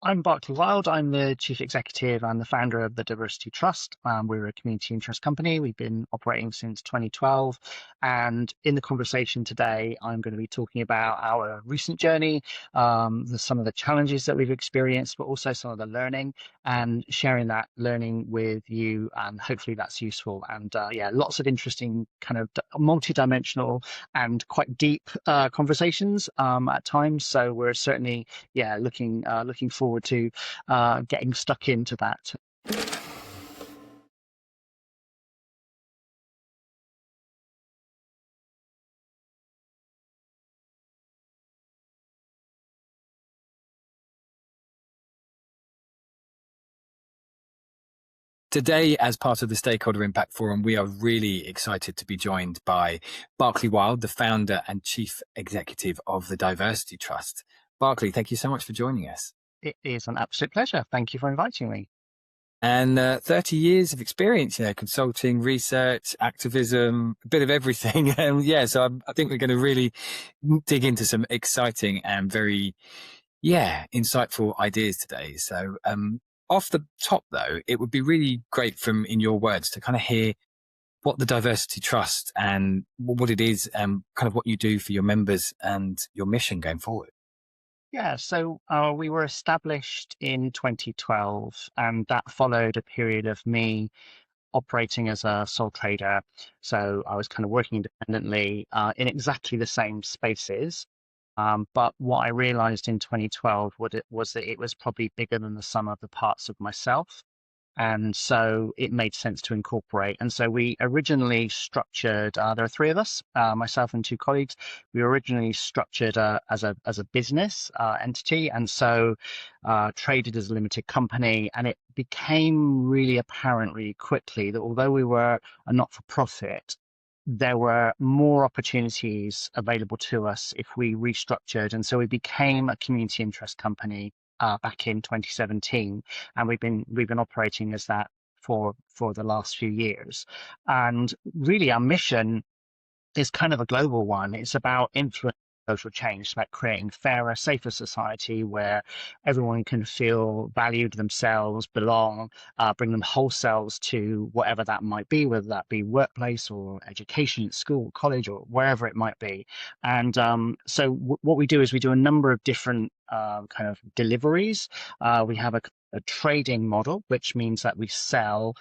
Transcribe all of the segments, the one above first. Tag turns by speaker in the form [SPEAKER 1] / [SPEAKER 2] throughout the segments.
[SPEAKER 1] I'm Berkeley Wilde. I'm the chief executive and the founder of the Diversity Trust. We're a community interest company. We've been operating since 2012. And in the conversation today, I'm going to be talking about our recent journey, some of the challenges that we've experienced, but also some of the learning and sharing that learning with you. And hopefully that's useful. And yeah, lots of interesting kind of multi-dimensional and quite deep conversations at times. So we're certainly looking forward to getting stuck into that.
[SPEAKER 2] Today, as part of the Stakeholder Impact Forum, we are really excited to be joined by Berkeley Wilde, the founder and chief executive of the Diversity Trust. Berkeley, thank you so much for joining us.
[SPEAKER 1] It is an absolute pleasure. Thank you for inviting me.
[SPEAKER 2] And 30 years of experience, consulting, research, activism, a bit of everything. So I think we're going to really dig into some exciting and very, insightful ideas today. So off the top, though, it would be really great in your words to kind of hear what the Diversity Trust and what it is and kind of what you do for your members and your mission going forward.
[SPEAKER 1] Yeah, so we were established in 2012, and that followed a period of me operating as a sole trader. So I was kind of working independently in exactly the same spaces. But what I realized in 2012 was that it was probably bigger than the sum of the parts of myself. And so it made sense to incorporate. And so we originally structured, there are three of us, myself and two colleagues. We were originally structured as a business entity, and so traded as a limited company. And it became really apparent really quickly that although we were a not-for-profit, there were more opportunities available to us if we restructured. And so we became a community interest company back in 2017, and we've been operating as that for the last few years. And really, our mission is kind of a global one. It's about influence social change. It's about creating fairer, safer society where everyone can feel valued themselves, belong, bring them whole selves to whatever that might be, whether that be workplace or education, school, college, or wherever it might be. And what we do is we do a number of different kind of deliveries. We have a trading model, which means that we sell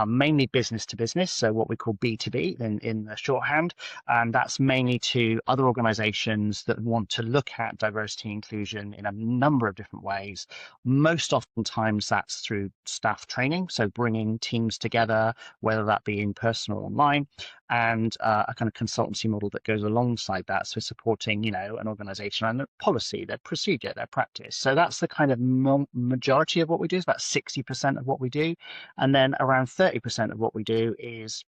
[SPEAKER 1] mainly business to business, so what we call B2B in the shorthand, and that's mainly to other organizations that want to look at diversity and inclusion in a number of different ways. Most oftentimes that's through staff training, so bringing teams together, whether that be in person or online, and a kind of consultancy model that goes alongside that, so supporting an organization and their policy, their procedure, their practice. So that's the kind of majority of what we do. Is about 60% of what we do, and then around 30% of what we do is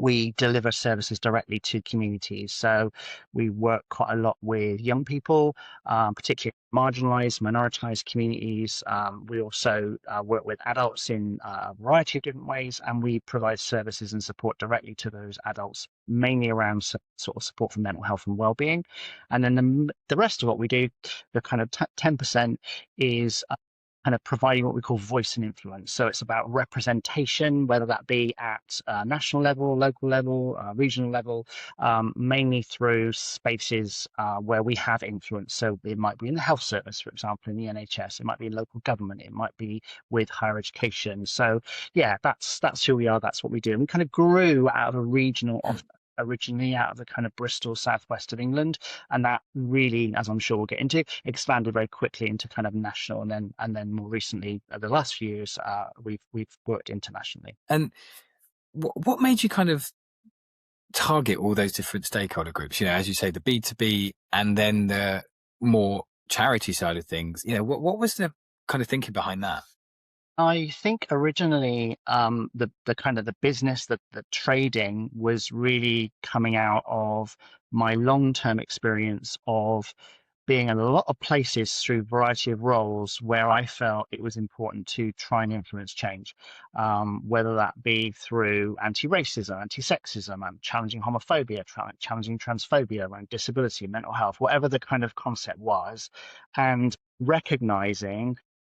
[SPEAKER 1] we deliver services directly to communities. So we work quite a lot with young people, particularly marginalized, minoritized communities. We also work with adults in a variety of different ways, and we provide services and support directly to those adults, mainly around sort of support for mental health and well-being. And then the rest of what we do, the kind of 10%, is kind of providing what we call voice and influence. So it's about representation, whether that be at national level, local level, regional level, mainly through spaces where we have influence. So it might be in the health service, for example, in the NHS. It might be in local government. It might be with higher education. So yeah, that's who we are. That's what we do. And we kind of grew out of a regional originally out of the kind of Bristol, southwest of England, and that really, as I'm sure we'll get into, expanded very quickly into kind of national, and then more recently, the last few years, we've worked internationally.
[SPEAKER 2] And what made you kind of target all those different stakeholder groups? As you say, the B2B and then the more charity side of things. What was the kind of thinking behind that?
[SPEAKER 1] I think originally the kind of the business, that the trading was really coming out of my long-term experience of being in a lot of places through a variety of roles where I felt it was important to try and influence change, whether that be through anti-racism, anti-sexism, and challenging homophobia, challenging transphobia around disability, mental health, whatever the kind of concept was, and recognizing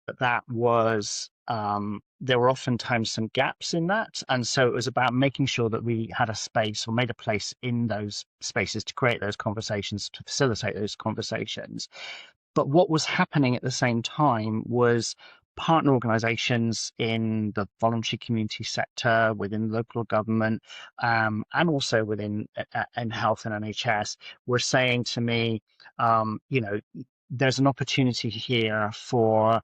[SPEAKER 1] but that was there were oftentimes some gaps in that, and so it was about making sure that we had a space or made a place in those spaces to create those conversations, to facilitate those conversations. But what was happening at the same time was partner organizations in the voluntary community sector, within local government, and also within in health and NHS, were saying to me, there's an opportunity here for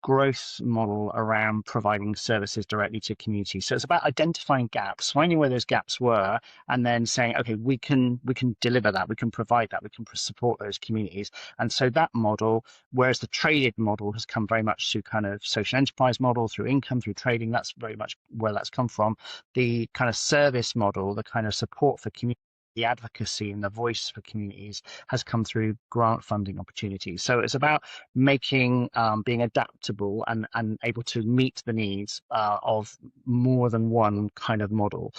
[SPEAKER 1] growth model around providing services directly to communities. So it's about identifying gaps, finding where those gaps were, and then saying, okay, we can deliver that, we can provide that, we can support those communities. And so that model, whereas the traded model has come very much through kind of social enterprise model, through income, through trading, that's very much where that's come from. The kind of service model, the kind of support for community, the advocacy and the voice for communities has come through grant funding opportunities. So it's about making being adaptable and able to meet the needs of more than one kind of model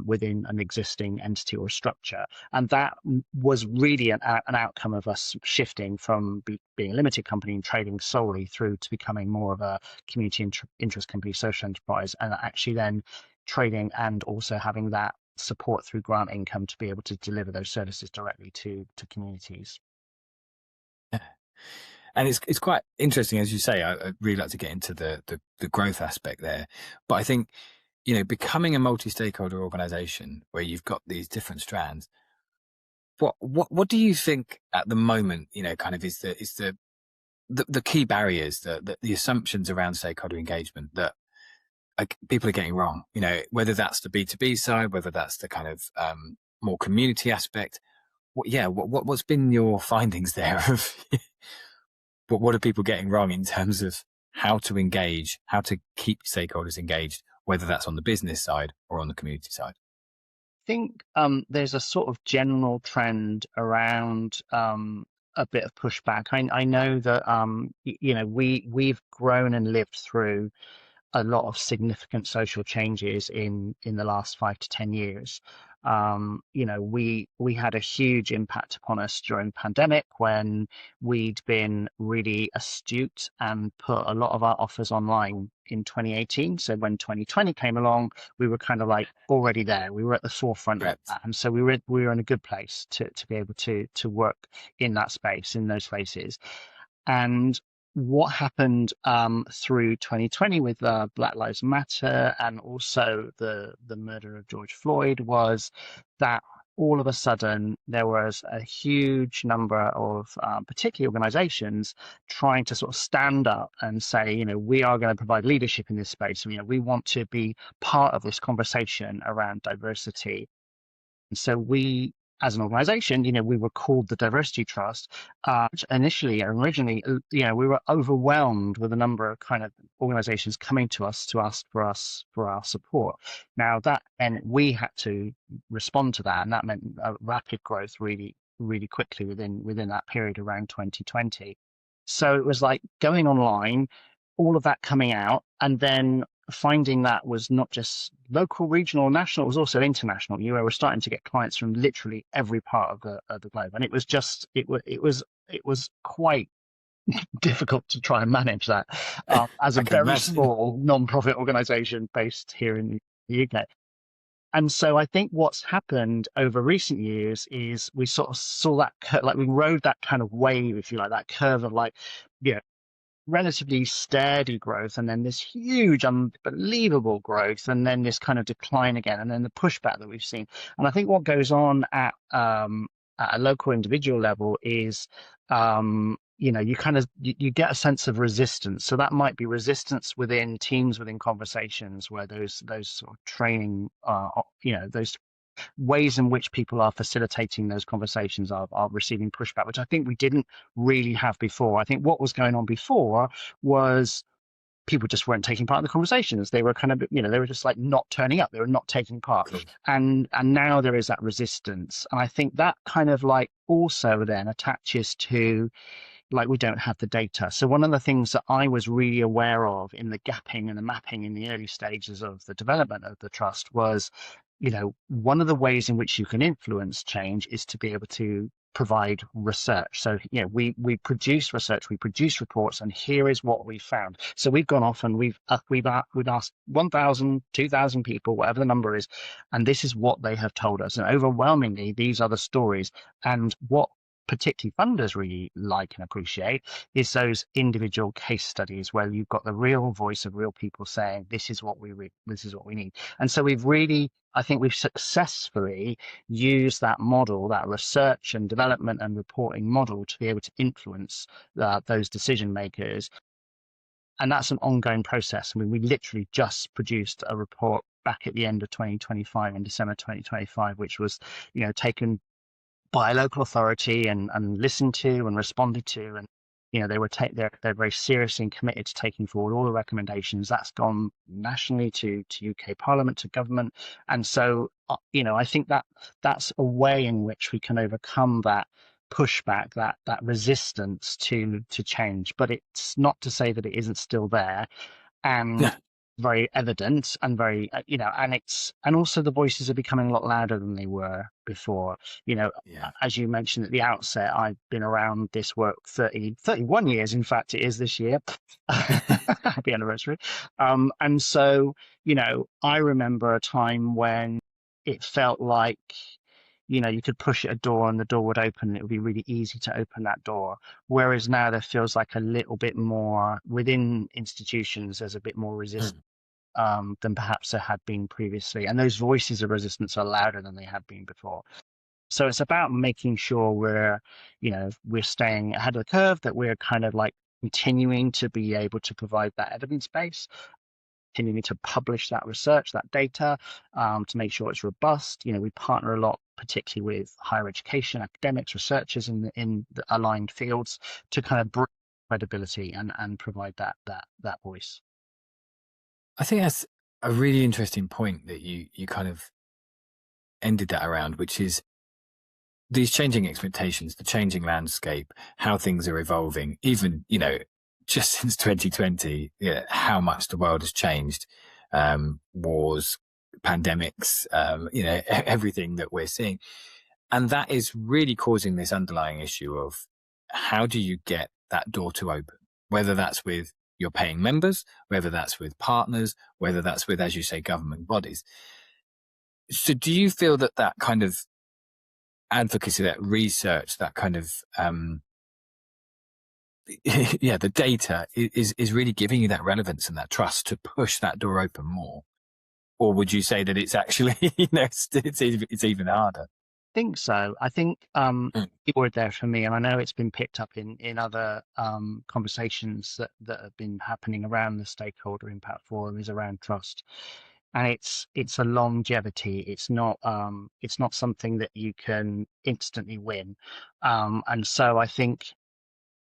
[SPEAKER 1] within an existing entity or structure. And that was really an outcome of us shifting from being a limited company and trading solely through to becoming more of a community interest company, social enterprise, and actually then trading and also having that support through grant income to be able to deliver those services directly to communities.
[SPEAKER 2] And it's quite interesting, as you say. I'd really like to get into the growth aspect there, but I think, becoming a multi-stakeholder organization where you've got these different strands, what do you think at the moment, kind of is the key barriers, the assumptions around stakeholder engagement that people are getting wrong, whether that's the B2B side, whether that's the kind of more community aspect. What's been your findings there of what are people getting wrong in terms of how to engage, how to keep stakeholders engaged, whether that's on the business side or on the community side?
[SPEAKER 1] I think there's a sort of general trend around a bit of pushback. I know that we've grown and lived through a lot of significant social changes in the last 5 to 10 years. We had a huge impact upon us during the pandemic when we'd been really astute and put a lot of our offers online in 2018. So when 2020 came along, we were kind of like already there. We were at the forefront of that, and so we were in a good place to be able to work in that space, in those spaces. And what happened through 2020 with Black Lives Matter and also the murder of George Floyd was that all of a sudden there was a huge number of particularly organizations trying to sort of stand up and say, we are going to provide leadership in this space. We want to be part of this conversation around diversity. And so we, as an organization, we were called the Diversity Trust. Originally, we were overwhelmed with a number of kind of organizations coming to us to ask for our support. Now and we had to respond to that, and that meant a rapid growth really, really quickly within that period around 2020. So it was like going online, all of that coming out, and then finding that was not just local, regional, national, it was also international. You were starting to get clients from literally every part of the globe, and it was quite difficult to try and manage that as a very small non-profit organization based here in the UK. And so I think what's happened over recent years is we sort of saw that, we rode that kind of wave, if you like, that curve of relatively steady growth, and then this huge, unbelievable growth, and then this kind of decline again, and then the pushback that we've seen. And I think what goes on at a local individual level is, you get a sense of resistance. So that might be resistance within teams, within conversations, where those sort of training, those ways in which people are facilitating those conversations are receiving pushback, which I think we didn't really have before. I think what was going on before was people just weren't taking part in the conversations. They were kind of, they were just like not turning up. They were not taking part. Cool. And now there is that resistance. And I think that kind of also then attaches to we don't have the data. So one of the things that I was really aware of in the gapping and the mapping in the early stages of the development of the trust was, one of the ways in which you can influence change is to be able to provide research. So, we produce research, we produce reports, and here is what we found. So we've gone off and we've asked 1,000, 2,000 people, whatever the number is, and this is what they have told us. And overwhelmingly, these are the stories. And what particularly funders really like and appreciate is those individual case studies where you've got the real voice of real people saying this is what this is what we need. And so I think we've successfully used that model, that research and development and reporting model, to be able to influence those decision makers. And that's an ongoing process. I mean, we literally just produced a report back at the end of 2025, in December 2025, which was, taken by a local authority and listened to and responded to. And, they're very seriously and committed to taking forward all the recommendations. That's gone nationally to UK Parliament, to government. And so, I think that's a way in which we can overcome that pushback, that resistance to change. But it's not to say that it isn't still there and very evident and very, and also the voices are becoming a lot louder than they were before. As you mentioned at the outset, I've been around this work 31 years. In fact, it is this year. Happy anniversary. And so, I remember a time when it felt like, you could push at a door and the door would open and it would be really easy to open that door. Whereas now there feels like a little bit more within institutions, there's a bit more resistance than perhaps there had been previously. And those voices of resistance are louder than they have been before. So it's about making sure we're staying ahead of the curve, that we're kind of like continuing to be able to provide that evidence base, continuing to publish that research, that data, to make sure it's robust. We partner a lot, particularly with higher education, academics, researchers in the aligned fields, to kind of bring credibility and provide that voice.
[SPEAKER 2] I think that's a really interesting point that you kind of ended that around, which is these changing expectations, the changing landscape, how things are evolving, even, just since 2020, how much the world has changed, wars, pandemics, everything that we're seeing. And that is really causing this underlying issue of how do you get that door to open, whether that's with your paying members, whether that's with partners, whether that's with, as you say, government bodies. So do you feel that kind of advocacy, that research, that kind of, the data is really giving you that relevance and that trust to push that door open more? Or would you say that it's actually, it's even harder?
[SPEAKER 1] I think so. I think the word there for me, and I know it's been picked up in other conversations that have been happening around the stakeholder impact forum, is around trust. And it's a longevity. It's not something that you can instantly win. And so I think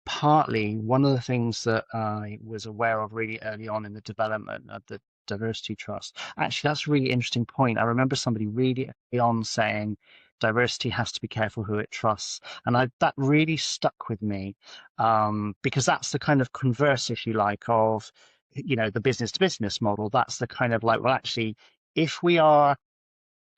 [SPEAKER 1] partly one of the things that I was aware of really early on in the development of the diversity trust, actually that's a really interesting point. I remember somebody really early on saying diversity has to be careful who it trusts, and that really stuck with me, because that's the kind of converse, if you like, of the business to business model. That's the kind of like, well, actually, if we are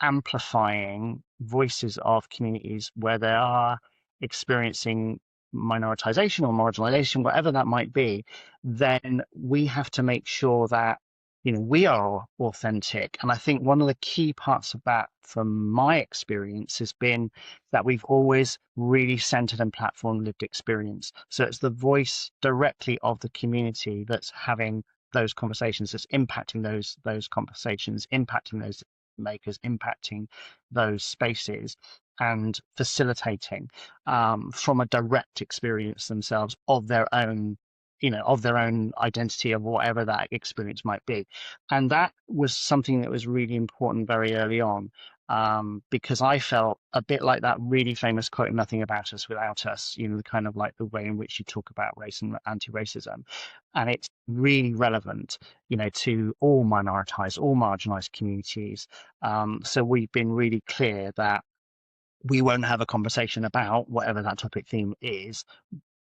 [SPEAKER 1] amplifying voices of communities where they are experiencing minoritization or marginalization, whatever that might be, then we have to make sure that we are authentic. And I think one of the key parts of that, from my experience, has been that we've always really centered and platform lived experience. So it's the voice directly of the community that's having those conversations, that's impacting those conversations, impacting those makers, impacting those spaces, and facilitating from a direct experience themselves of their own identity, of whatever that experience might be. And that was something that was really important very early on, because I felt a bit like that really famous quote, "Nothing about us without us," kind of like the way in which you talk about race and anti-racism. And it's really relevant, to all minoritized, all marginalized communities. So we've been really clear that we won't have a conversation about whatever that topic theme is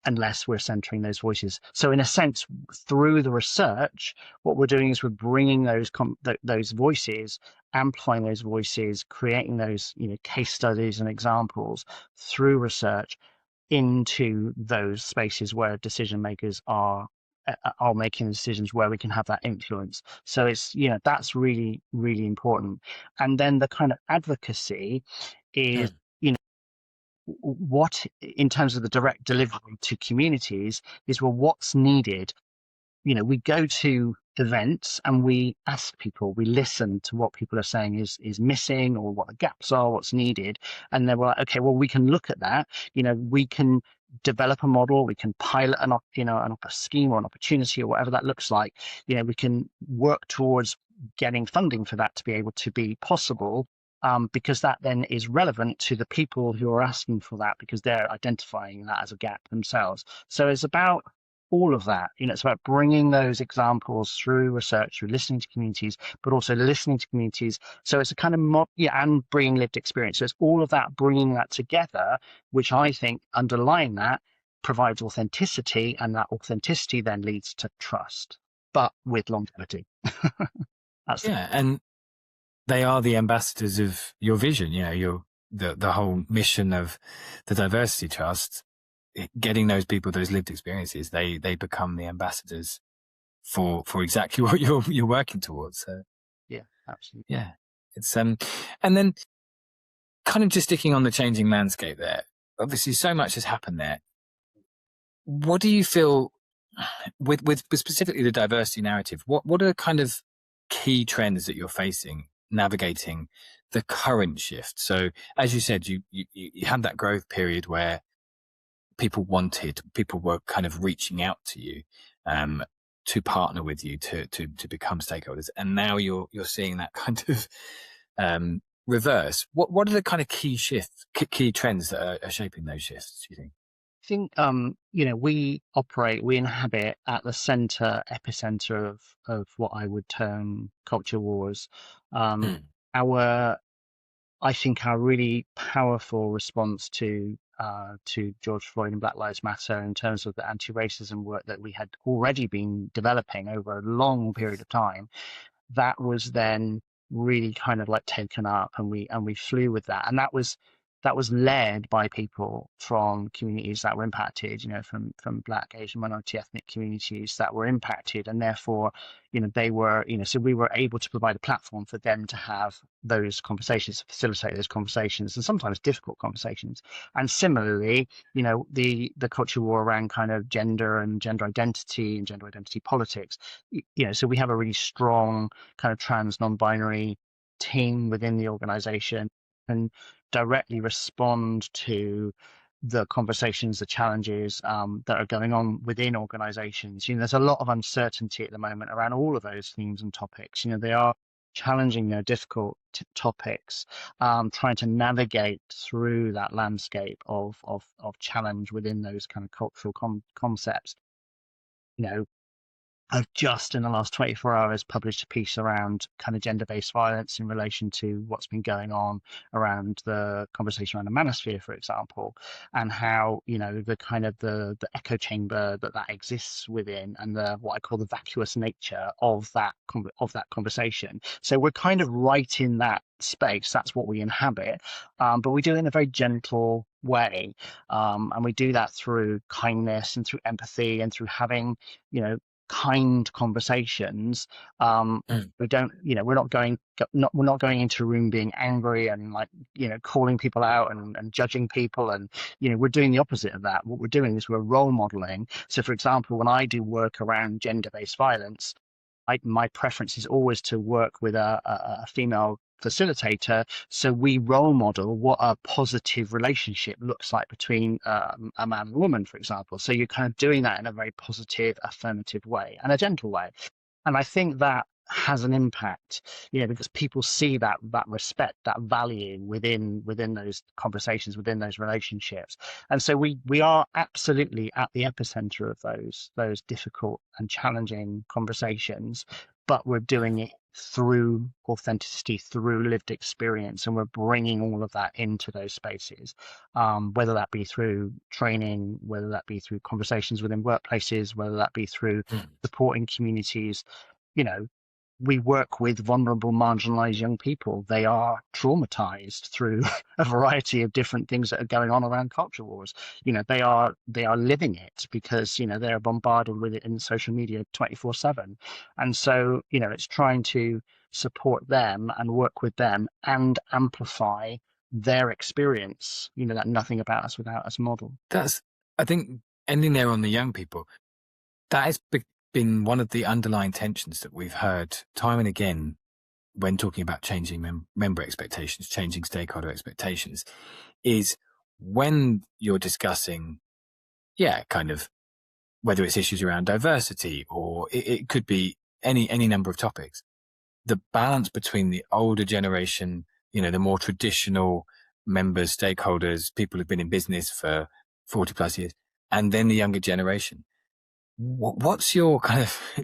[SPEAKER 1] unless we're centering those voices. So in a sense, through the research, what we're doing is we're bringing those voices, amplifying those voices, creating those case studies and examples through research into those spaces where decision makers are making decisions, where we can have that influence. So it's that's really, really important. And then the kind of advocacy is
[SPEAKER 2] Mm.
[SPEAKER 1] what, in terms of the direct delivery to communities, is, well, what's needed. We go to events and we ask people, we listen to what people are saying is missing, or what the gaps are, what's needed. And then we're like, okay, well, we can look at that. We can develop a model, we can pilot a scheme or an opportunity or whatever that looks like. We can work towards getting funding for that to be able to be possible, because that then is relevant to the people who are asking for that, because they're identifying that as a gap themselves. So it's about all of that. It's about bringing those examples through research, through listening to communities, but also listening to communities. So it's a kind of and bringing lived experience. So it's all of that, bringing that together, which I think underlying that provides authenticity, and that authenticity then leads to trust, but with longevity. That's
[SPEAKER 2] Yeah, and they are the ambassadors of your vision. The whole mission of the Diversity Trust, getting those people those lived experiences. They become the ambassadors for exactly what you're working towards. So
[SPEAKER 1] yeah, absolutely.
[SPEAKER 2] yeah, it's and then kind of just sticking on the changing landscape there. Obviously, so much has happened there. What do you feel with specifically the diversity narrative? What are the kind of key trends that you're facing navigating the current shift? So, as you said, you had that growth period where people were kind of reaching out to you to partner with you to become stakeholders, and now you're seeing that kind of reverse. What are the kind of key trends that are shaping those shifts, do you think?
[SPEAKER 1] I think we inhabit at the epicenter of what I would term culture wars.
[SPEAKER 2] Mm.
[SPEAKER 1] Our I think our really powerful response to George Floyd and Black Lives Matter, in terms of the anti-racism work that we had already been developing over a long period of time, that was then really kind of like taken up, and we flew with that. And that was led by people from communities that were impacted, from Black, Asian, minority ethnic communities that were impacted. And therefore, they were, so we were able to provide a platform for them to have those conversations, facilitate those conversations, and sometimes difficult conversations. And similarly, the culture war around kind of gender and gender identity and gender identity politics, so we have a really strong kind of trans non-binary team within the organization, and directly respond to the conversations, the challenges that are going on within organizations. There's a lot of uncertainty at the moment around all of those themes and topics. They are challenging, difficult topics, trying to navigate through that landscape of challenge within those kind of cultural concepts. I've just in the last 24 hours published a piece around kind of gender-based violence in relation to what's been going on around the conversation around the manosphere, for example, and how, the kind of the echo chamber that exists within, and the what I call the vacuous nature of that conversation. So we're kind of right in that space. That's what we inhabit, but we do it in a very gentle way, and we do that through kindness and through empathy and through having, kind conversations.
[SPEAKER 2] Mm.
[SPEAKER 1] We don't, we're not going into a room being angry and like, calling people out and judging people. And, we're doing the opposite of that. What we're doing is we're role modeling. So for example, when I do work around gender-based violence, my preference is always to work with a female facilitator, so we role model what a positive relationship looks like between a man and a woman, for example. So you're kind of doing that in a very positive, affirmative way and a gentle way. And I think that has an impact, because people see that respect, that value within those conversations, within those relationships. And so we are absolutely at the epicenter of those difficult and challenging conversations. but we're doing it through authenticity, through lived experience, and we're bringing all of that into those spaces, whether that be through training, whether that be through conversations within workplaces, whether that be through supporting communities. You know, we work with vulnerable, marginalized young people. They are traumatized through a variety of different things that are going on around culture wars. They are living it because they're bombarded with it in social media 24/7. And so it's trying to support them and work with them and amplify their experience, that nothing about us without us model.
[SPEAKER 2] That's, I think, ending there on the young people, that has been one of the underlying tensions that we've heard time and again when talking about changing member expectations, changing stakeholder expectations, is when you're discussing, kind of whether it's issues around diversity or it could be any number of topics, the balance between the older generation, the more traditional members, stakeholders, people who've been in business for 40 plus years, and then the younger generation. What's your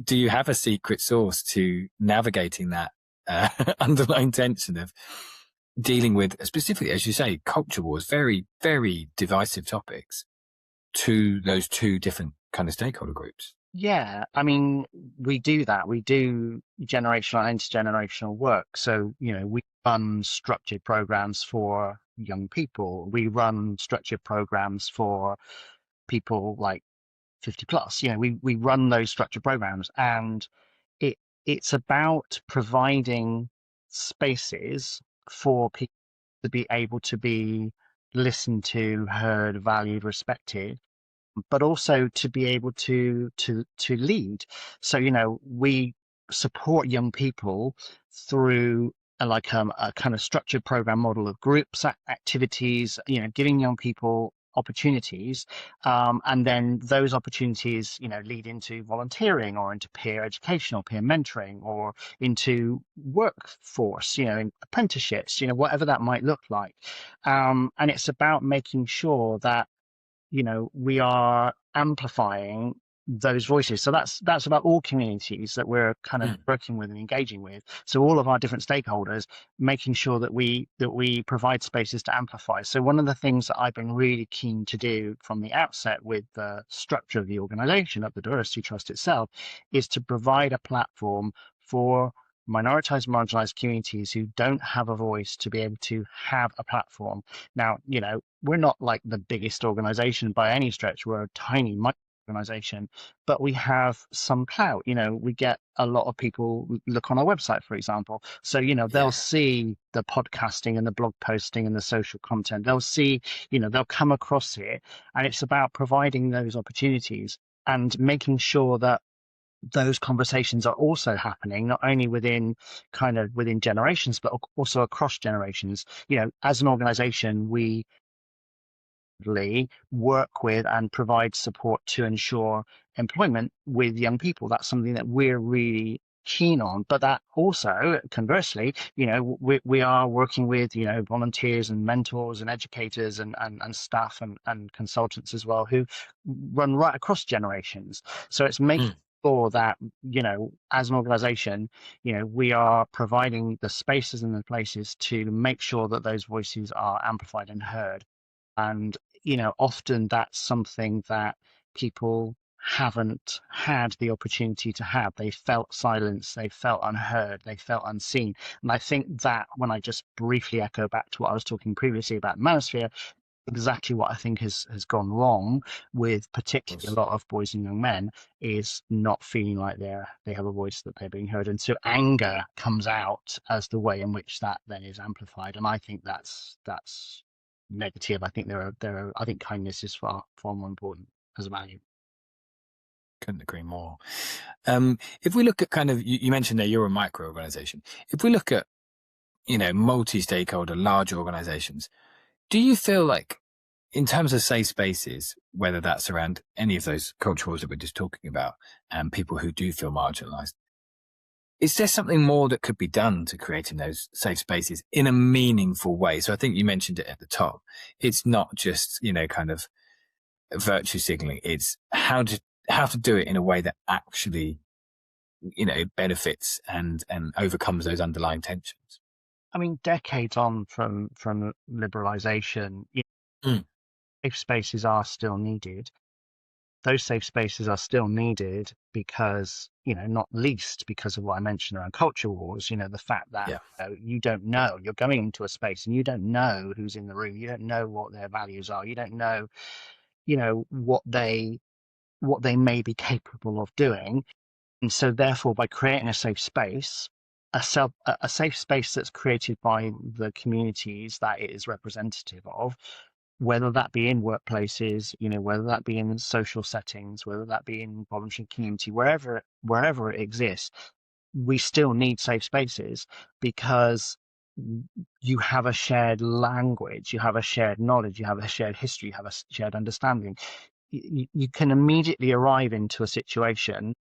[SPEAKER 2] do you have a secret sauce to navigating that underlying tension of dealing with, specifically, as you say, culture wars, very, very divisive topics to those two different kind of stakeholder groups?
[SPEAKER 1] Yeah, I mean, we do that. We do generational and intergenerational work. So, we run structured programs for young people. We run structured programs for people like 50 plus. We run those structured programs, and it it's about providing spaces for people to be able to be listened to, heard, valued, respected, but also to be able to lead. So we support young people through a kind of structured program model of groups, activities, giving young people opportunities, and then those opportunities lead into volunteering or into peer education or peer mentoring or into workforce, in apprenticeships, whatever that might look like. And it's about making sure that we are amplifying those voices. So that's about all communities that we're kind of working with and engaging with. So all of our different stakeholders, making sure that we provide spaces to amplify. So one of the things that I've been really keen to do from the outset with the structure of the organization, of the Diversity Trust itself, is to provide a platform for minoritized, marginalized communities who don't have a voice to be able to have a platform. Now, we're not like the biggest organization by any stretch. We're a tiny micro organization, but we have some clout. We get a lot of people look on our website, for example. So, they'll see the podcasting and the blog posting and the social content. They'll see, they'll come across it. And it's about providing those opportunities and making sure that those conversations are also happening, not only within generations, but also across generations. As an organization, we work with and provide support to ensure employment with young people. That's something that we're really keen on, but that also conversely, we are working with volunteers and mentors and educators and staff and consultants as well, who run right across generations. So it's making sure that as an organization, we are providing the spaces and the places to make sure that those voices are amplified and heard. And often that's something that people haven't had the opportunity to have. They felt silenced, they felt unheard, they felt unseen. And I think that, when I just briefly echo back to what I was talking previously about manosphere, exactly what I think has gone wrong with particularly a lot of boys and young men is not feeling like they have a voice, that they're being heard. And so anger comes out as the way in which that then is amplified. And I think that's negative. I think I think kindness is far more important as a value.
[SPEAKER 2] Couldn't agree more. If we look at you mentioned that you're a micro organization. If we look at, multi-stakeholder, large organizations, do you feel like, in terms of safe spaces, whether that's around any of those cultures that we're just talking about and people who do feel marginalized, is there something more that could be done to creating those safe spaces in a meaningful way? So I think you mentioned it at the top. It's not just, kind of virtue signaling. It's how to do it in a way that actually benefits and overcomes those underlying tensions.
[SPEAKER 1] I mean, decades on from liberalization,
[SPEAKER 2] Mm,
[SPEAKER 1] safe spaces are still needed. Those safe spaces are still needed because, not least because of what I mentioned around culture wars, the fact that
[SPEAKER 2] yeah.
[SPEAKER 1] you don't know, you're going into a space and you don't know who's in the room. You don't know what their values are. You don't know, what they may be capable of doing. And so therefore, by creating a safe space, a safe space that's created by the communities that it is representative of, whether that be in workplaces, whether that be in social settings, whether that be in voluntary community, wherever it exists, we still need safe spaces because you have a shared language, you have a shared knowledge, you have a shared history, you have a shared understanding. You can immediately arrive into a situation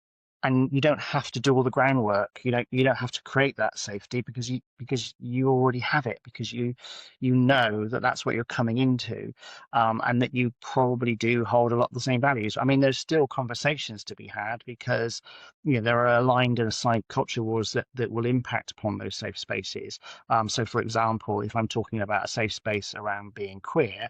[SPEAKER 1] and you don't have to do all the groundwork. You don't have to create that safety because you already have it, because you know that that's what you're coming into, and that you probably do hold a lot of the same values. I mean, there's still conversations to be had because there are aligned and assigned culture wars that will impact upon those safe spaces. So for example, if I'm talking about a safe space around being queer,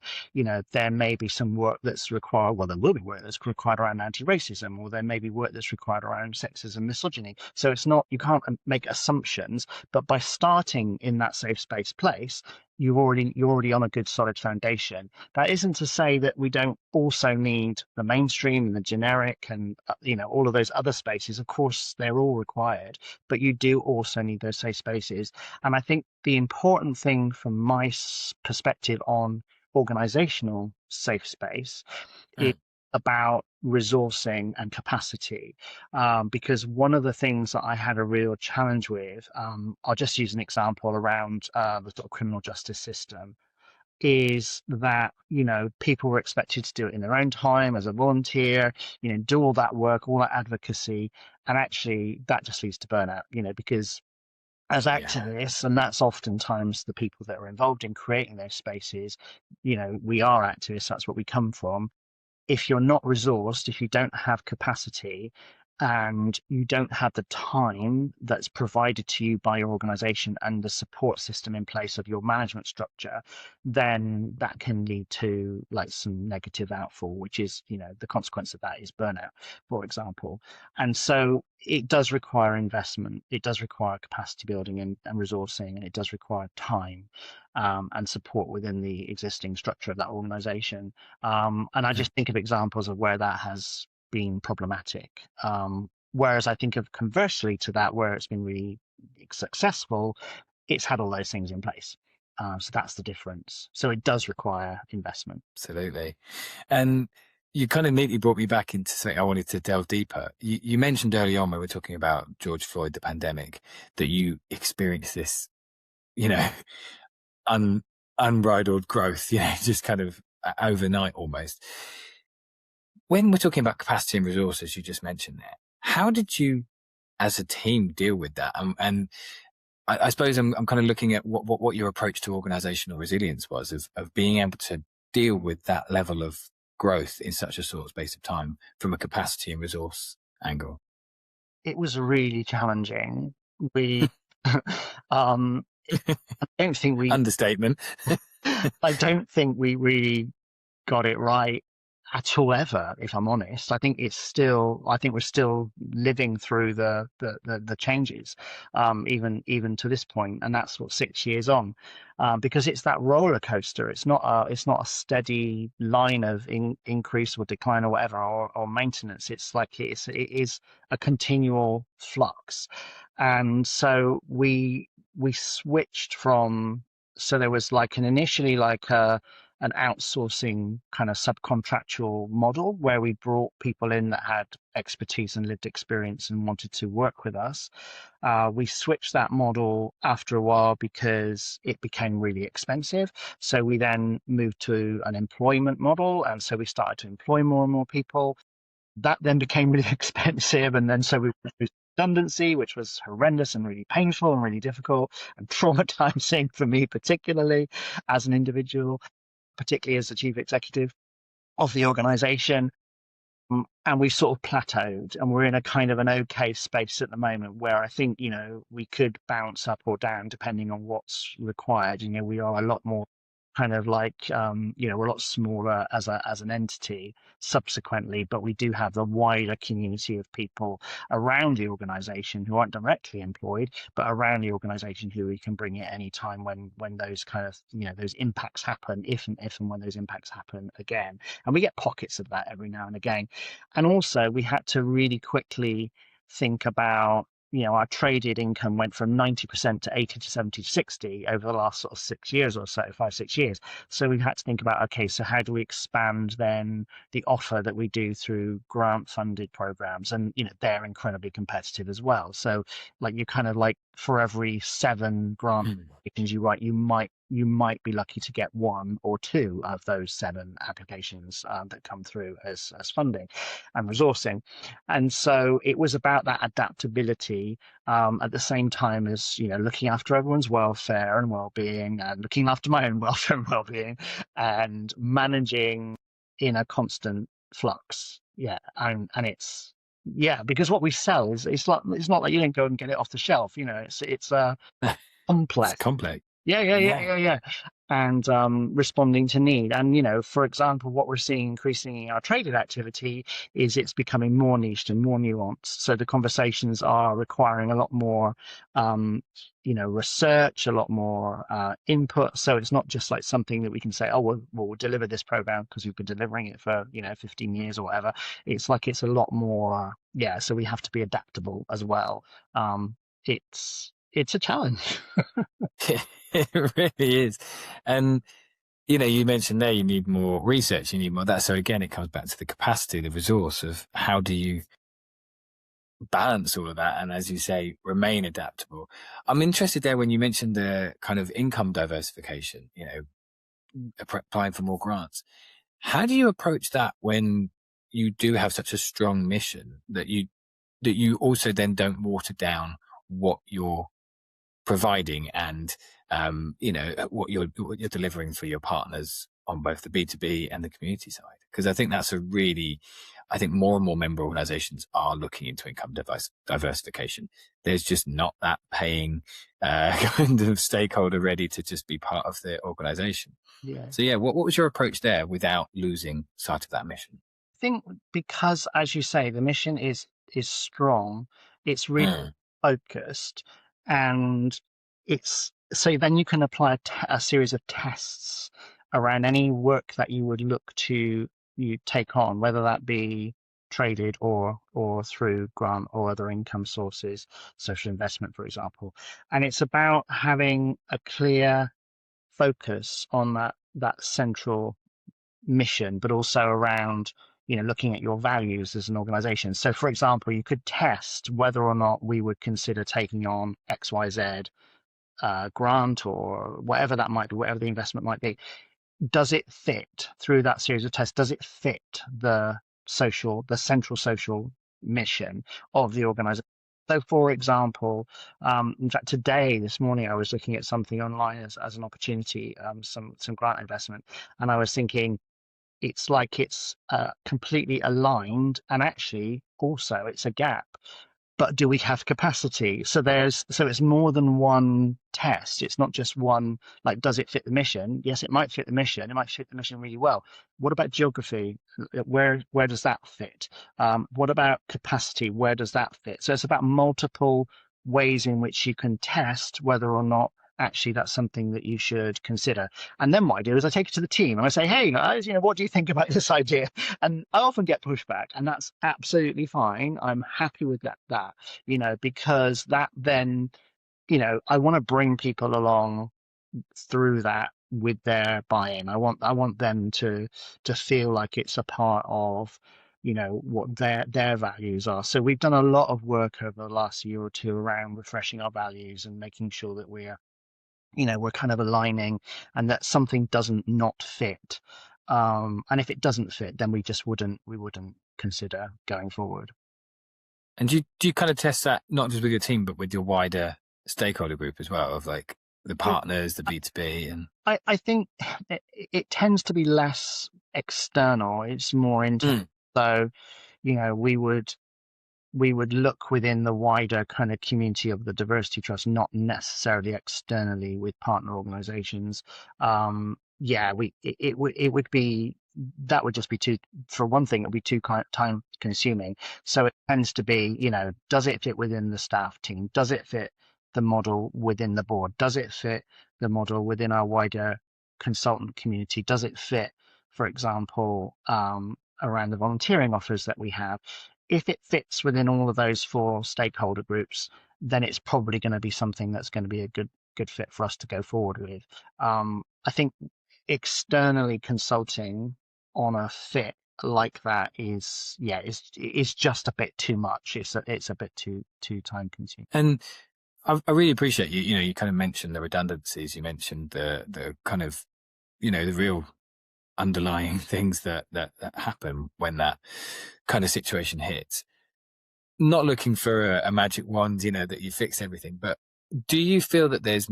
[SPEAKER 1] there may be some work that's required. Well, there will be work that's required around anti-racism, or there may be work that's required around sexism, misogyny. So it's not, you can't make assumptions, but by starting in that safe space place, you're already on a good solid foundation. That isn't to say that we don't also need the mainstream and the generic and all of those other spaces. Of course, they're all required, but you do also need those safe spaces. And I think the important thing from my perspective on organizational safe space is
[SPEAKER 2] Mm,
[SPEAKER 1] about resourcing and capacity, because one of the things that I had a real challenge with, I'll just use an example around the sort of criminal justice system, is that people were expected to do it in their own time as a volunteer, do all that work, all that advocacy, and actually that just leads to burnout, because as
[SPEAKER 2] yeah.
[SPEAKER 1] activists, and that's oftentimes the people that are involved in creating those spaces, we are activists, that's what we come from. If you're not resourced, if you don't have capacity, and you don't have the time that's provided to you by your organization and the support system in place of your management structure, then that can lead to like some negative outfall, which is, the consequence of that is burnout, for example. And so it does require investment, it does require capacity building and resourcing, and it does require time, and support within the existing structure of that organization. And I
[SPEAKER 2] Mm.
[SPEAKER 1] just think of examples of where that has been problematic. Whereas I think of conversely to that, where it's been really successful, it's had all those things in place. So that's the difference. So it does require investment.
[SPEAKER 2] Absolutely. And you kind of neatly brought me back into something I wanted to delve deeper. You mentioned early on when we were talking about George Floyd, the pandemic, that you experienced this, you know, un, unbridled growth, just kind of overnight almost. When we're talking about capacity and resources, you just mentioned there, how did you as a team deal with that? And I suppose I'm kind of looking at what your approach to organizational resilience was of being able to deal with that level of growth in such a short space of time from a capacity and resource angle.
[SPEAKER 1] It was really challenging. We, um, I don't think we,
[SPEAKER 2] Understatement.
[SPEAKER 1] I don't think we really got it right at all ever, if I'm honest. I think we're still living through the changes, even to this point, and that's what 6 years on, because it's that roller coaster. It's not a steady line of increase or decline or whatever, or maintenance. It's like it is a continual flux. And so we switched from, so there was like initially like an outsourcing kind of subcontractual model where we brought people in that had expertise and lived experience and wanted to work with us. We switched that model after a while because it became really expensive. So we then moved to an employment model. And so we started to employ more and more people. That then became really expensive. And then so we moved redundancy, which was horrendous and really painful and really difficult and traumatizing for me, particularly as an individual, particularly as the chief executive of the organization. And we sort of plateaued, and we're in a kind of an okay space at the moment where I think, we could bounce up or down depending on what's required. We are a lot more kind of like, we're a lot smaller as an entity subsequently, but we do have the wider community of people around the organization who aren't directly employed, but around the organization who we can bring at any time when those kind of, those impacts happen, if and when those impacts happen again. And we get pockets of that every now and again. And also, we had to really quickly think about, our traded income went from 90% to 80 to 70 to 60 over the last sort of 6 years or so, 5, 6 years. So we had to think about, okay, so how do we expand then the offer that we do through grant funded programs? And, they're incredibly competitive as well. So like you kind of like for every 7 grant applications you write, you might be lucky to get 1 or 2 of those 7 applications that come through as funding and resourcing. And so it was about that adaptability at the same time as, looking after everyone's welfare and well-being, and looking after my own welfare and well-being, and managing in a constant flux. Yeah, and it's because what we sell is it's not like you don't go and get it off the shelf. It's complex.
[SPEAKER 2] It's complex.
[SPEAKER 1] Yeah. And responding to need. And, for example, what we're seeing increasingly in our traded activity is it's becoming more niched and more nuanced. So the conversations are requiring a lot more, research, a lot more input. So it's not just like something that we can say, oh, we'll deliver this program because we've been delivering it for, 15 years or whatever. It's like it's a lot more, so we have to be adaptable as well. It's a challenge.
[SPEAKER 2] It really is. And, you mentioned there you need more research, you need more of that. So again, it comes back to the capacity, the resource of how do you balance all of that? And as you say, remain adaptable. I'm interested there when you mentioned the kind of income diversification, applying for more grants. How do you approach that when you do have such a strong mission that you also then don't water down what you're providing and what you're delivering for your partners on both the B2B and the community side? Because I think that's I think more and more member organizations are looking into income diversification. There's just not that paying kind of stakeholder ready to just be part of the organization.
[SPEAKER 1] Yeah.
[SPEAKER 2] So what was your approach there without losing sight of that mission?
[SPEAKER 1] I think because, as you say, the mission is strong, it's really focused, and it's so then you can apply a series of tests around any work that you would look to take on, whether that be traded or through grant or other income sources, social investment, for example. And it's about having a clear focus on that central mission, but also around looking at your values as an organization. So for example, you could test whether or not we would consider taking on XYZ grant or whatever that might be, whatever the investment might be. Does it fit through that series of tests? Does it fit the central social mission of the organization? So, for example, in fact, this morning, I was looking at something online as an opportunity, some grant investment, and I was thinking, it's like it's completely aligned, and actually also it's a gap. But do we have capacity? So it's more than one test. It's not just one, like, does it fit the mission? Yes, it might fit the mission. It might fit the mission really well. What about geography? Where does that fit? What about capacity? Where does that fit? So it's about multiple ways in which you can test whether or not actually that's something that you should consider. And then what I do is I take it to the team and I say, hey guys, what do you think about this idea? And I often get pushback, and that's absolutely fine. I'm happy with that, because that then, I want to bring people along through that with their buy-in. I want them to feel like it's a part of what their values are. So we've done a lot of work over the last year or two around refreshing our values and making sure that we're kind of aligning, and that something doesn't not fit. And if it doesn't fit, then we wouldn't consider going forward.
[SPEAKER 2] And do you kind of test that not just with your team, but with your wider stakeholder group as well, of like the partners, the B2B? And
[SPEAKER 1] I think it tends to be less external. It's more internal. So, we would look within the wider kind of community of the diversity trust, not necessarily externally with partner organizations. Yeah, it would be, that would just be too, for one thing, it would be too time consuming. So it tends to be, does it fit within the staff team? Does it fit the model within the board? Does it fit the model within our wider consultant community? Does it fit, for example, around the volunteering offers that we have? If it fits within all of those four stakeholder groups, then it's probably going to be something that's going to be a good fit for us to go forward with. I think externally consulting on a fit like that is just a bit too much. It's a bit too time consuming.
[SPEAKER 2] And I really appreciate you. You kind of mentioned the redundancies. You mentioned the kind of, the real underlying things that happen when that kind of situation hits. Not looking for a magic wand, that you fix everything, but do you feel that there's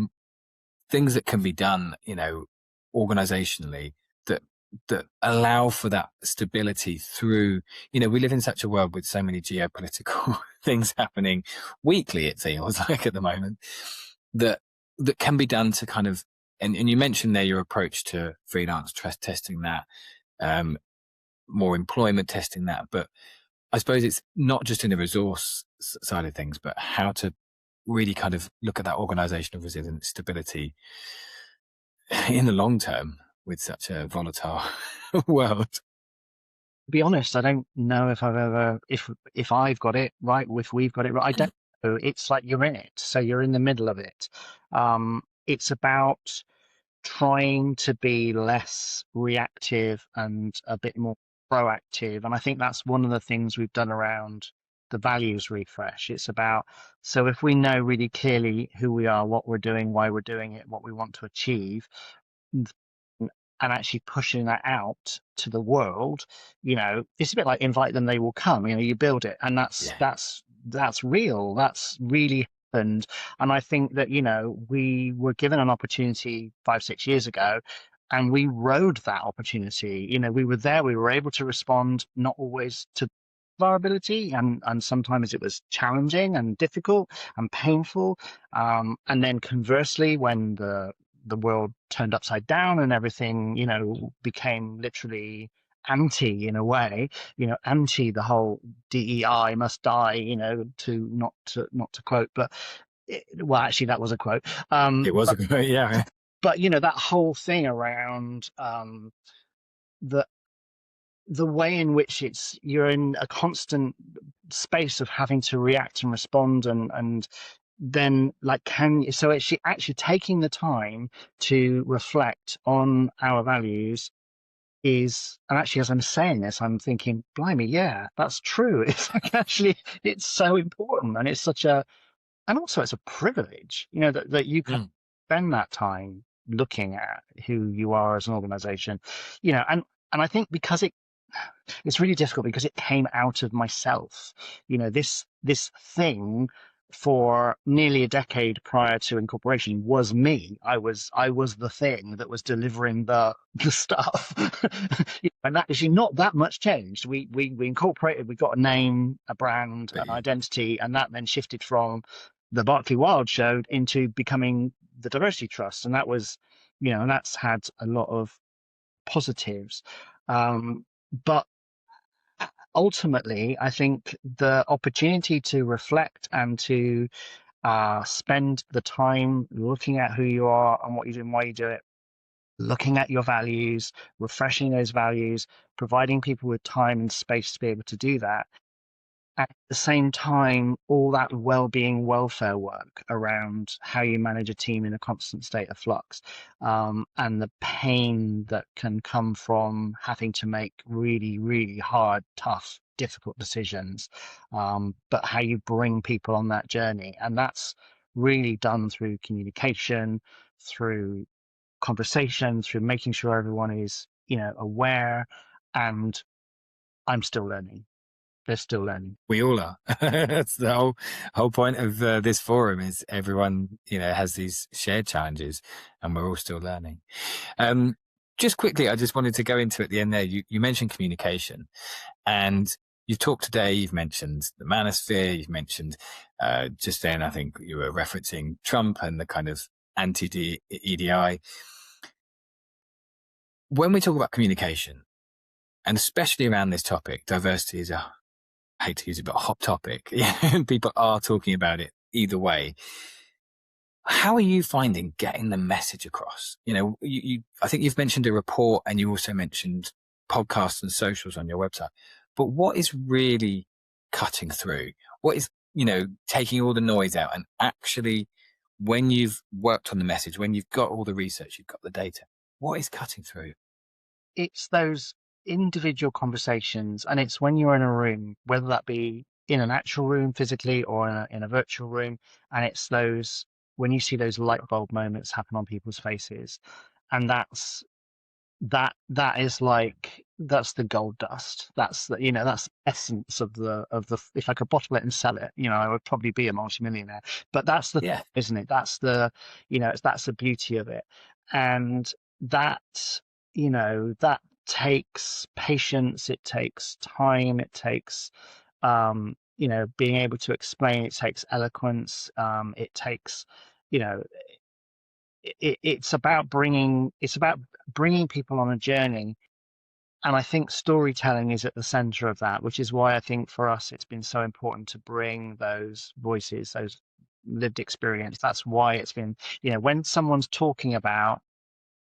[SPEAKER 2] things that can be done, organizationally that allow for that stability through, we live in such a world with so many geopolitical things happening weekly, it feels like at the moment, that can be done to kind of, and you mentioned there your approach to freelance testing that, more employment testing that, but I suppose it's not just in the resource side of things, but how to really kind of look at that organizational resilience, stability in the long term with such a volatile world.
[SPEAKER 1] To be honest, I don't know if I've got it right, if we've got it right. I don't know. It's like you're in it, so you're in the middle of it. It's about trying to be less reactive and a bit more proactive. And I think that's one of the things we've done around the values refresh. It's about, so if we know really clearly who we are, what we're doing, why we're doing it, what we want to achieve, and actually pushing that out to the world, it's a bit like invite them, they will come. You build it, and that's real. That's really happened. And I think that, we were given an opportunity 5-6 years ago, and we rode that opportunity. We were there, we were able to respond, not always to our ability, and sometimes it was challenging and difficult and painful. And then conversely, when the world turned upside down and everything, became literally anti, in a way, anti the whole DEI must die, to not to quote, but well, actually that was a quote.
[SPEAKER 2] It was a great, yeah.
[SPEAKER 1] But that whole thing around the way in which you're in a constant space of having to react and respond, and then so actually taking the time to reflect on our values is, and actually as I'm saying this, I'm thinking, blimey, yeah, that's true. It's like, actually, it's so important, and and also it's a privilege, that you can spend that time looking at who you are as an organization, and I think because it's really difficult because it came out of myself, this thing for nearly a decade prior to incorporation was me. I was the thing that was delivering the stuff. And actually not that much changed. We incorporated, we got a name, a brand, an identity, and that then shifted from the Berkeley Wilde show into becoming the Diversity Trust. And that was, and that's had a lot of positives. But ultimately, I think the opportunity to reflect and to spend the time looking at who you are and what you do and why you do it, looking at your values, refreshing those values, providing people with time and space to be able to do that. At the same time, all that well-being, welfare work around how you manage a team in a constant state of flux, and the pain that can come from having to make really, really hard, tough, difficult decisions, but how you bring people on that journey. And that's really done through communication, through conversation, through making sure everyone is, aware. And I'm still learning. They're still learning.
[SPEAKER 2] We all are. That's the whole point of this forum, is everyone, has these shared challenges, and we're all still learning. just quickly, I just wanted to go into at the end there. You mentioned communication, and you've talked today. You've mentioned the manosphere. You've mentioned just then. I think you were referencing Trump and the kind of anti-EDI. When we talk about communication, and especially around this topic, diversity is I hate to use it, but a hot topic. People are talking about it either way. How are you finding getting the message across? I think you've mentioned a report, and you also mentioned podcasts and socials on your website. But what is really cutting through? What is, taking all the noise out and actually, when you've worked on the message, when you've got all the research, you've got the data, what is cutting through?
[SPEAKER 1] It's those individual conversations, and it's when you're in a room, whether that be in an actual room physically or in a virtual room, and it's those when you see those light bulb moments happen on people's faces, and that is like that's the gold dust. That's that's the essence of the if I could bottle it and sell it, I would probably be a multimillionaire. But that's the
[SPEAKER 2] Yeah.
[SPEAKER 1] isn't it? That's that's the beauty of it. And that that takes patience, it takes time, it takes being able to explain, it takes eloquence, it takes you know it's about bringing people on a journey. And I think storytelling is at the center of that, which is why I think for us it's been so important to bring those voices, those lived experience. That's why it's been, when someone's talking about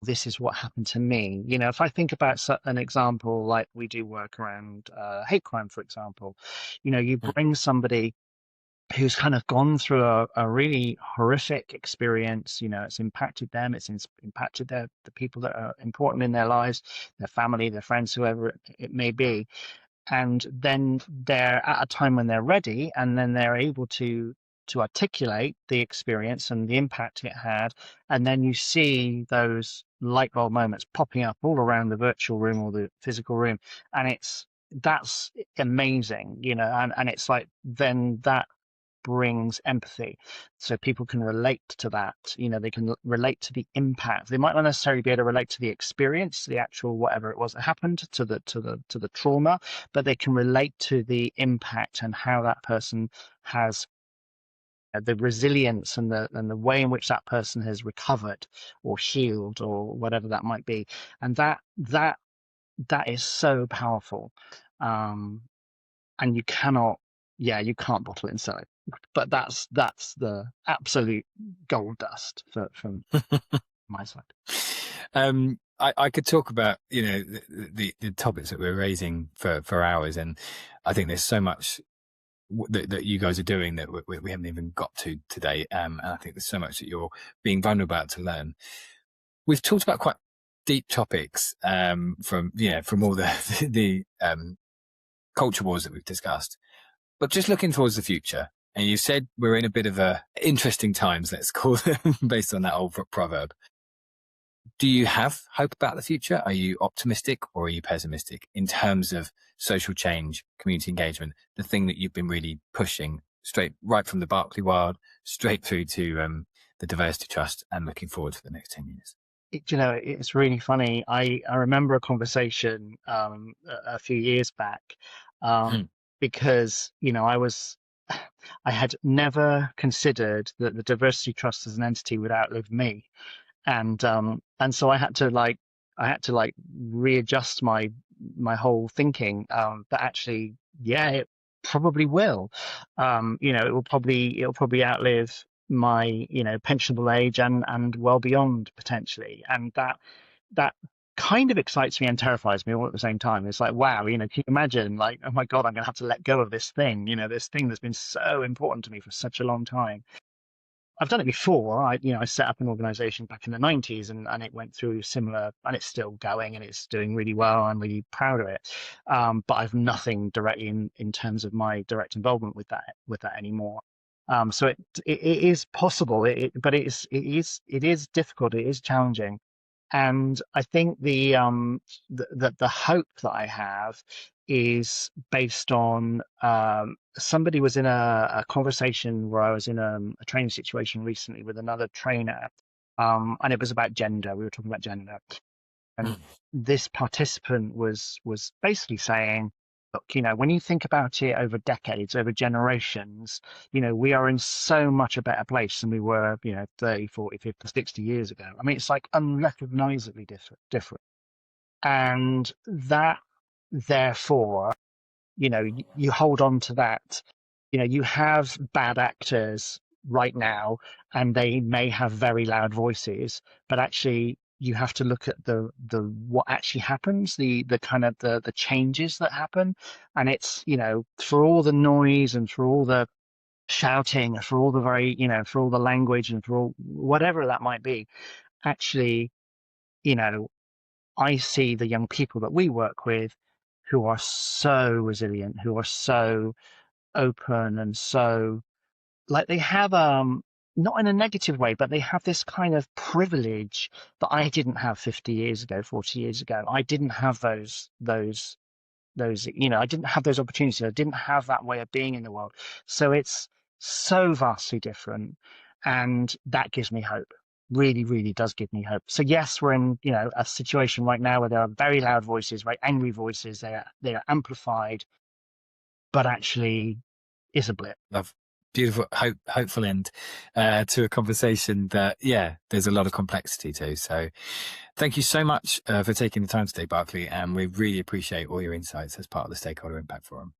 [SPEAKER 1] this is what happened to me, if I think about an example, like we do work around hate crime, for example, you bring somebody who's kind of gone through a really horrific experience. It's impacted them, it's impacted the people that are important in their lives, their family, their friends, whoever it may be. And then they're at a time when they're ready, and then they're able to articulate the experience and the impact it had. And then you see those light bulb moments popping up all around the virtual room or the physical room, and that's amazing, and it's like then that brings empathy, so people can relate to that. They can relate to the impact. They might not necessarily be able to relate to the experience, the actual whatever it was that happened, to the trauma, but they can relate to the impact and how that person has the resilience and the way in which that person has recovered or healed or whatever that might be. And that is so powerful. And you cannot bottle it and sell it. But that's the absolute gold dust from my side.
[SPEAKER 2] I could talk about the topics that we're raising for hours, and I think there's so much that you guys are doing that we haven't even got to today, and I think there's so much that you're being vulnerable about to learn. We've talked about quite deep topics from all the culture wars that we've discussed, but just looking towards the future. And you said we're in a bit of interesting times, let's call them, based on that old proverb. Do you have hope about the future? Are you optimistic or are you pessimistic in terms of social change, community engagement, the thing that you've been really pushing right from the Berkeley Wilde, straight through to the Diversity Trust, and looking forward to the next 10 years?
[SPEAKER 1] It's really funny. I remember a conversation a few years back, because I had never considered that the Diversity Trust as an entity would outlive me, and so I had to readjust my whole thinking, that actually, it probably will. It'll probably outlive my pensionable age and well beyond, potentially. And that kind of excites me and terrifies me all at the same time. It's like, wow, can you imagine, like, oh my God, I'm gonna have to let go of this thing, this thing that's been so important to me for such a long time. I've done it before. I set up an organization back in the 90s, and it went through similar, and it's still going, and it's doing really well. I'm really proud of it. But I've nothing directly in terms of my direct involvement with that anymore. So it is possible, but it is difficult. It is challenging. And I think the hope that I have is based on, somebody was in a conversation where I was in a training situation recently with another trainer, and it was about gender. We were talking about gender, And this participant was basically saying, look, when you think about it over decades, over generations, we are in so much a better place than we were, 30, 40, 50, 60 years ago. I mean, it's like unrecognizably different. And that, therefore, you hold on to that. You have bad actors right now, and they may have very loud voices, but actually you have to look at the what actually happens, the kind of the changes that happen. And it's, for all the noise and for all the shouting and for all the for all the language and for all whatever that might be, actually, you know I see the young people that we work with who are so resilient, who are so open, and so, like, they have, not in a negative way, but they have this kind of privilege that I didn't have 50 years ago, 40 years ago. I didn't have those, I didn't have those opportunities. I didn't have that way of being in the world. So it's so vastly different. And that gives me hope. Really, really does give me hope. So yes, we're in, a situation right now where there are very loud voices, very angry voices. They are amplified, but actually it's a blip.
[SPEAKER 2] Love. Beautiful, hopeful end to a conversation that, there's a lot of complexity to. So thank you so much for taking the time today, Berkeley, and we really appreciate all your insights as part of the Stakeholder Impact Forum.